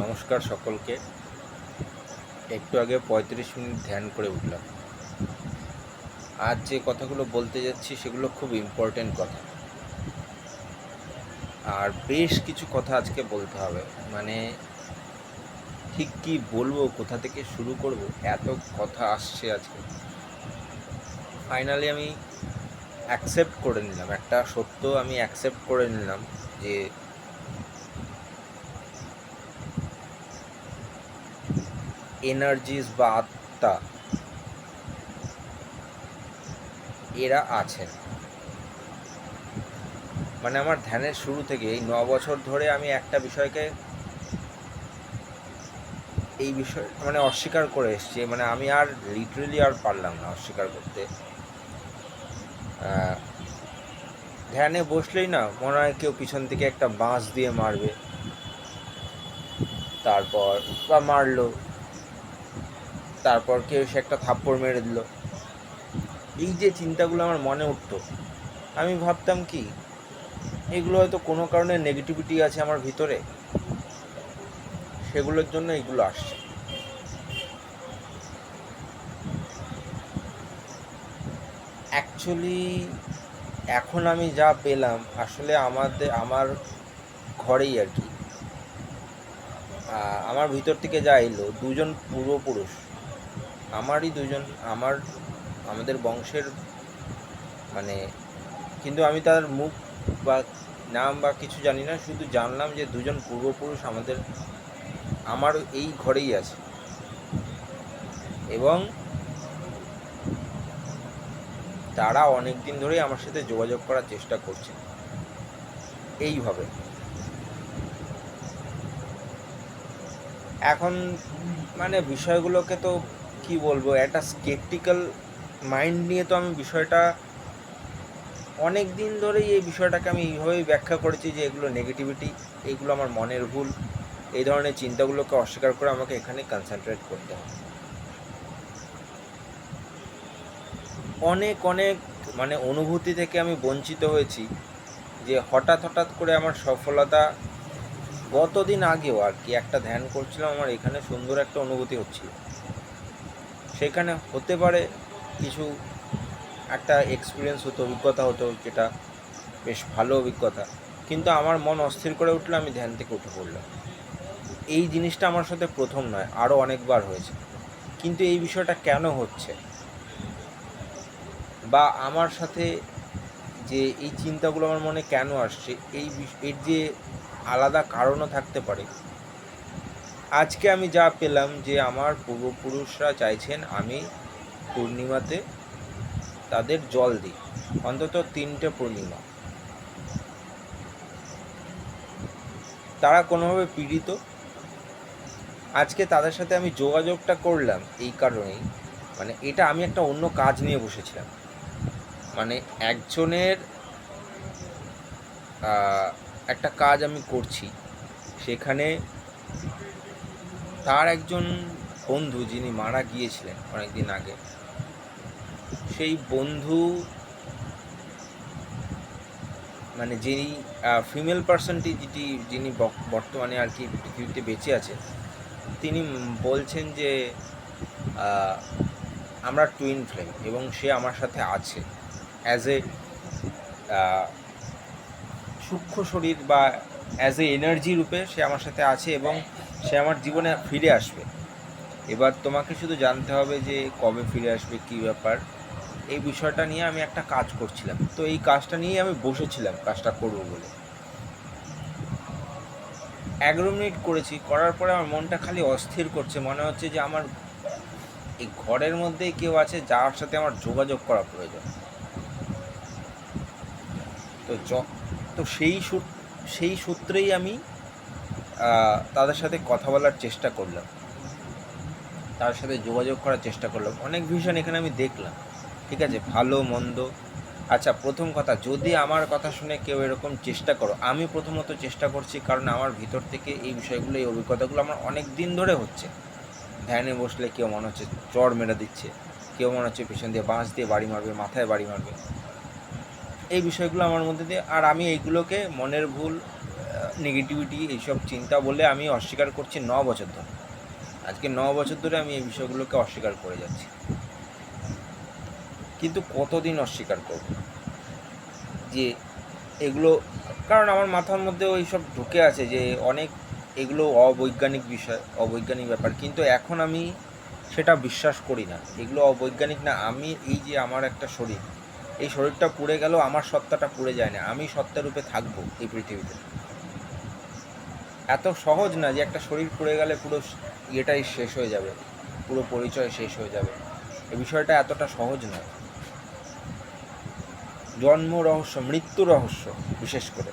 নমস্কার সকলকে। একটু আগে ৩৫ মিনিট ধ্যান করে উঠলাম। আজ যে কথাগুলো বলতে যাচ্ছি সেগুলো খুব ইম্পর্টেন্ট কথা, আর বেশ কিছু কথা আজকে বলতে হবে। মানে ঠিক কি বলবো, কোথা থেকে শুরু করব, এত কথা আসছে আজকে। ফাইনালি আমি অ্যাকসেপ্ট করে নিলাম, একটা সত্য আমি অ্যাকসেপ্ট করে নিলাম যে এনার্জিস বা আত্মা এরা আছেন। মানে আমার ধ্যানের শুরু থেকে এই ৯ বছর ধরে আমি একটা বিষয়কে এই বিষয় মানে অস্বীকার করে এসছি। মানে আমি আর লিটারেলি আর পারলাম না অস্বীকার করতে। ধ্যানে বসলেই না মনে হয় কেউ পিছন থেকে একটা বাঁশ দিয়ে মারবে, তারপর বা মারলো, তারপর কেউ সে একটা থাপ্পড় মেরে দিল। এই যে চিন্তাগুলো আমার মনে উঠতো, আমি ভাবতাম কি এগুলো হয়তো কোনো কারণে নেগেটিভিটি আছে আমার ভিতরে, সেগুলোর জন্য এগুলো আসছে। অ্যাকচুয়ালি এখন আমি যা পেলাম আসলে আমার ঘরেই আর কি, আমার ভিতর থেকে যা এলো, দুজন পূর্বপুরুষ, আমারই দুজন, আমাদের বংশের, মানে কিন্তু আমি তার মুখ বা নাম বা কিছু জানি না, শুধু জানলাম যে দুজন পূর্বপুরুষ আমার এই ঘরেই আছে, এবং তারা অনেক দিন ধরেই আমার সাথে যোগাযোগ করার চেষ্টা করছে এইভাবে। এখন মানে বিষয়গুলোকে তো কি বলবো, একটা স্কেপটিক্যাল মাইন্ড নিয়ে তো আমি বিষয়টা অনেক দিন ধরেই এই বিষয়টাকে আমি এইভাবেই ব্যাখ্যা করেছি যে এগুলো নেগেটিভিটি, এইগুলো আমার মনের ভুল। এই ধরনের চিন্তাগুলোকে অস্বীকার করে আমাকে এখানে কনসেন্ট্রেট করতে হবে। অনেক অনেক মানে অনুভূতি থেকে আমি বঞ্চিত হয়েছি, যে হঠাৎ করে আমার সফলতা, গতদিন আগেও আর কি একটা ধ্যান করছিলাম, আমার এখানে সুন্দর একটা অনুভূতি হচ্ছিল। সেখানে হতে পারে কিছু একটা এক্সপিরিয়েন্স হতো, অভিজ্ঞতা হতো, যেটা বেশ ভালো অভিজ্ঞতা, কিন্তু আমার মন অস্থির করে উঠলে আমি ধ্যান থেকে উঠে পড়লাম। এই জিনিসটা আমার সাথে প্রথম নয়, আরও অনেকবার হয়েছে। কিন্তু এই বিষয়টা কেন হচ্ছে, বা আমার সাথে যে এই চিন্তাগুলো আমার মনে কেন আসছে, এর যে আলাদা কারণও থাকতে পারে। আজকে আমি যা পেলাম যে আমার পূর্বপুরুষরা চাইছেন আমি পূর্ণিমাতে তাদের জল দিই, অন্তত 3টে পূর্ণিমা। তারা কোনোভাবে পীড়িত। আজকে তাদের সাথে আমি যোগাযোগটা করলাম এই কারণেই, মানে এটা আমি একটা অন্য কাজ নিয়ে বসেছিলাম। মানে একজনের একটা কাজ আমি করছি, সেখানে তার একজন বন্ধু যিনি মারা গিয়েছিলেন অনেক দিন আগে, সেই বন্ধু মানে যিনি ফিমেল পার্সনটি যিনি বর্তমানে আর কি পৃথিবীতে বেঁচে আছে, তিনি বলছেন যে আমরা টুইন ফ্লেম, এবং সে আমার সাথে আছে অ্যাজ এ সূক্ষ্ম শরীর বা অ্যাজ এ এনার্জি রূপে সে আমার সাথে আছে, এবং সে আমার জীবনে ফিরে আসবে। এবার তোমাকে শুধু জানতে হবে যে কবে ফিরে আসবে, কী ব্যাপার। এই বিষয়টা নিয়ে আমি একটা কাজ করছিলাম, তো এই কাজটা নিয়েই আমি বসেছিলাম কাজটা করবো বলে। 11 মিনিট করেছি, করার পরে আমার মনটা খালি অস্থির করছে, মনে হচ্ছে যে আমার এই ঘরের মধ্যেই কেউ আছে যার সাথে আমার যোগাযোগ করা প্রয়োজন। তো তো সেই সূত্রেই আমি তাদের সাথে কথা বলার চেষ্টা করলাম, তার সাথে যোগাযোগ করার চেষ্টা করলাম। অনেক ভিশন এখানে আমি দেখলাম, ঠিক আছে, ভালো মন্দ। আচ্ছা, প্রথম কথা, যদি আমার কথা শুনে কেউ এরকম চেষ্টা করো, আমি প্রথমত চেষ্টা করছি কারণ আমার ভিতর থেকে এই বিষয়গুলো, এই অভিজ্ঞতাগুলো আমার অনেক দিন ধরে হচ্ছে। ধ্যানে বসলে কেউ মনে হচ্ছে চড় মেরে দিচ্ছে, কেউ মনে হচ্ছে পিছন দিয়ে বাঁশ দিয়ে বাড়ি মারবে, মাথায় বাড়ি মারবে। এই বিষয়গুলো আমার মধ্যে দিয়ে, আর আমি এইগুলোকে মনের ভুল নেগেটিভিটি এইসব চিন্তা বলে আমি অস্বীকার করছি 9 বছর ধরে। আজকে 9 বছর ধরে আমি এই বিষয়গুলোকে অস্বীকার করে যাচ্ছি, কিন্তু কতদিন অস্বীকার করব যে এগুলো, কারণ আমার মাথার মধ্যে ওই সব ঢুকে আছে যে অনেক এগুলো অবৈজ্ঞানিক বিষয়, অবৈজ্ঞানিক ব্যাপার, কিন্তু এখন আমি সেটা বিশ্বাস করি না। এগুলো অবৈজ্ঞানিক না। আমি এই যে আমার একটা শরীর, এই শরীরটা পুড়ে গেলেও আমার সত্তাটা পুড়ে যায় না, আমি সত্তারূপে থাকবো এই পৃথিবীতে। এত সহজ না যে একটা শরীর পুড়ে গেলে পুরো ইয়েটাই শেষ হয়ে যাবে, পুরো পরিচয় শেষ হয়ে যাবে। এই বিষয়টা এতটা সহজ নয়। জন্ম রহস্য, মৃত্যু রহস্য বিশেষ করে